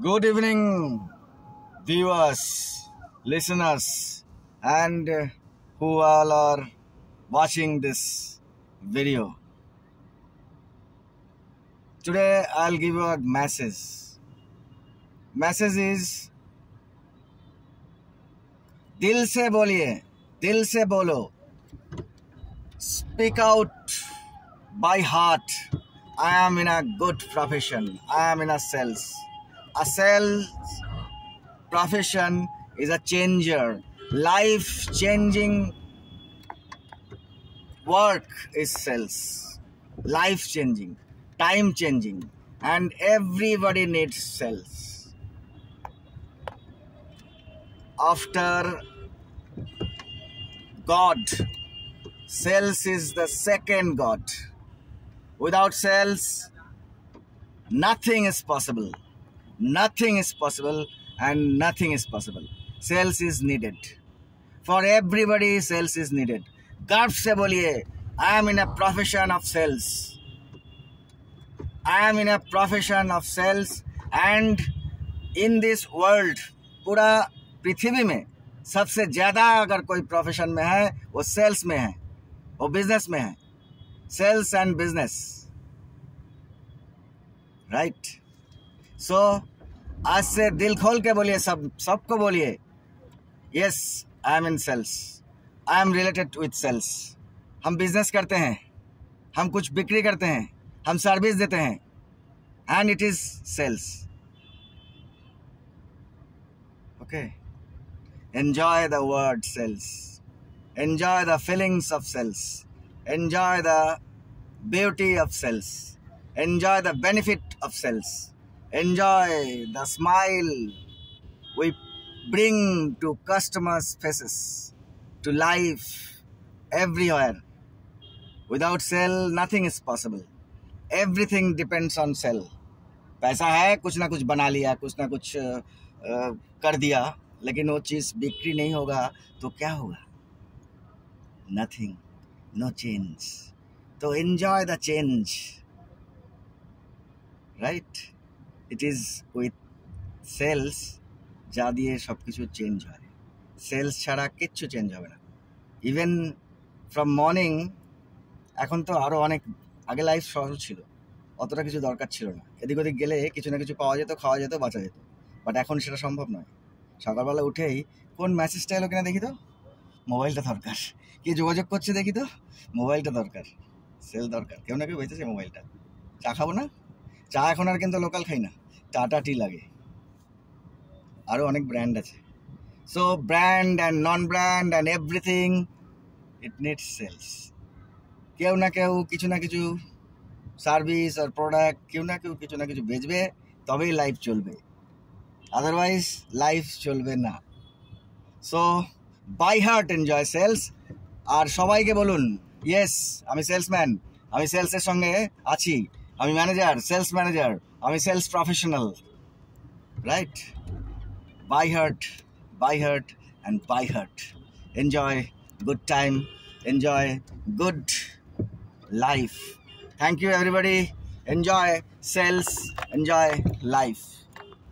Good evening, viewers, listeners, and who all are watching this video. Today, I'll give you a message. Message is दिल से बोलिए, दिल से बोलो. Speak out by heart. I am in a good profession. I am in a sales. A sales profession is a changer. Life-changing work is sales. Life-changing, time-changing, and everybody needs sales. After God, sales is the second God. Without sales, nothing is possible. Nothing is possible and nothing is possible. Sales is needed. For everybody, sales is needed. गर्व से बोलिए, I am in a profession of sales. I am in a profession of sales and in this world, पूरा पृथ्वी में सबसे ज़्यादा अगर कोई profession में है, वो सेल्स में है, वो बिजनेस में है. Sales and business. Right? So, आज से दिल खोल के बोलिए, सबको बोलिए, yes, I am in sales. I am related with sales. हम बिजनेस करते हैं, हम कुछ बिक्री करते हैं, हम सर्विस देते हैं, and it is sales. Okay. Enjoy the word sales. Enjoy the feelings of sales. Enjoy the beauty of sales. Enjoy the benefit of sales. Enjoy the smile we bring to customers' faces, to life, everywhere. Without sale, nothing is possible. Everything depends on sale. पैसा है, कुछ ना कुछ बना लिया, कुछ ना कुछ कर दिया, लेकिन वो चीज़ बिक्री नहीं होगा तो क्या होगा? Nothing, no change. So enjoy the change. Right? It is with sales যা দিয়ে সব কিছু চেঞ্জ হয়. সেলস ছাড়া কিচ্ছু চেঞ্জ হবে না. ইভেন ফ্রম মর্নিং, এখন তো আরও অনেক, আগে লাইফ সহজ ছিল, অতটা কিছু দরকার ছিল না. এদিক ওদিক গেলে কিছু না কিছু পাওয়া যেত, খাওয়া যেত, বাঁচা যেত. বাট এখন সেটা সম্ভব নয়. সকালবেলা উঠেই কোন মেসেজটা এলো কিনা দেখি তো, মোবাইলটা দরকার. কি যোগাযোগ করছে দেখি তো, মোবাইলটা দরকার. সেল দরকার. কেউ না কেউ বেঁচেছে মোবাইলটা. চা খাবো না, চা এখন আর কিন্তু লোকাল খাই না, টাটা টি লাগে. আরও অনেক ব্র্যান্ড আছে. So brand and non brand and everything, it needs sales. কেউ না কেউ কিছু না কিছু সার্ভিস আর প্রোডাক্ট, কেউ না কেউ কিছু না কিছু বেচবে, তবেই লাইফ চলবে. আদারওয়াইজ লাইফ চলবে না. So by heart enjoy sales. আর সবাইকে বলুন, ইয়েস, আমি সেলসম্যান, আমি সেলসের সঙ্গে আছি, আমি ম্যানেজার, সেলস ম্যানেজার, আমি sales professional. Right? By heart, and by heart. Enjoy good time. Enjoy good life. Thank you, everybody. Enjoy sales. Enjoy life.